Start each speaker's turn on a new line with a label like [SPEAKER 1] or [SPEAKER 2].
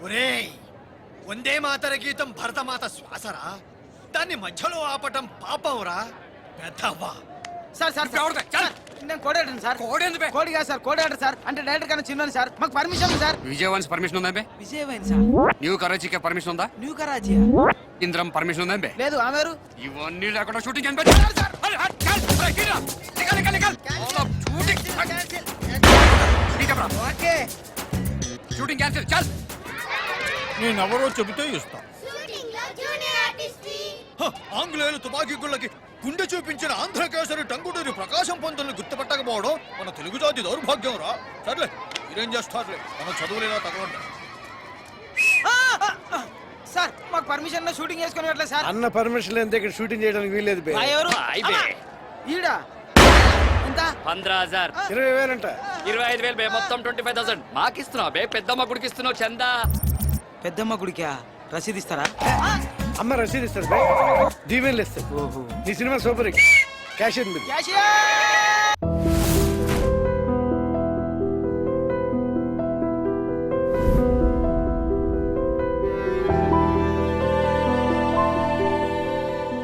[SPEAKER 1] ఒరేయ్, వందే మాతర గీతం భరతమాత శ్వాసరా, దాన్ని మధ్యలో ఆపటం పాపంరా పెద్దవ్వా.
[SPEAKER 2] సార్ సార్ నేను కోడేటను సార్. కోడి కాదు సార్, కోడేటర్ సార్. అంటే డైరెక్టర్ కన్నా చిన్న సార్. మాకు పర్మిషన్ ఉంది సార్.
[SPEAKER 3] విజయవాన్స్ పర్మిషన్ ఉందా?
[SPEAKER 2] విజయవాన్ సార్.
[SPEAKER 3] న్యూ కరాచీకి పర్మిషన్ ఉందా?
[SPEAKER 2] న్యూ కరాచీ
[SPEAKER 3] ఇంద్రం పర్మిషన్ ఉందా?
[SPEAKER 2] లేదు. ఆమెరు
[SPEAKER 3] ఇవన్నీ లేకుండా షూటింగ్ షూటింగ్ క్యాన్సిల్. చల్,
[SPEAKER 1] నేనెవరో చెబితే ఇస్తా. ఆంగ్లేయులు తుపాకీ గుళ్ళకి గుండె చూపించిన ఆంధ్రకేసరి టంగుటూరి ప్రకాశం పంతుల్ని గుర్తుపట్టకపోవడం మన తెలుగు జాతి దౌర్భాగ్యం రా. సర్లే, మీరేం చేస్తారులే, మన చదువులేనా తగలండి.
[SPEAKER 2] సార్ మాకు పర్మిషన్ షూటింగ్ చేసుకుని వెళ్ళలేదు సార్.
[SPEAKER 4] అన్న పర్మిషన్ లేని దగ్గర షూటింగ్ చేయడానికి వీల్లేదు.
[SPEAKER 2] ఎవరు ఈడ ఎంత?
[SPEAKER 5] 15,000.
[SPEAKER 4] 20,000 అంట.
[SPEAKER 5] 25,000 బే, మొత్తం 25,000 మాకిస్తున్నావు బే. పెద్దమ్మ గుడికి ఇస్తున్నావు చందా.
[SPEAKER 2] పెద్దమ్మ గుడికా? రసీదు ఇస్తారా?
[SPEAKER 4] అమ్మ రసీదు ఇస్తారు, దీవెనలు ఇస్తారు. నీ సినిమా సూపర్ హిట్. క్యాషియర్ మీరు.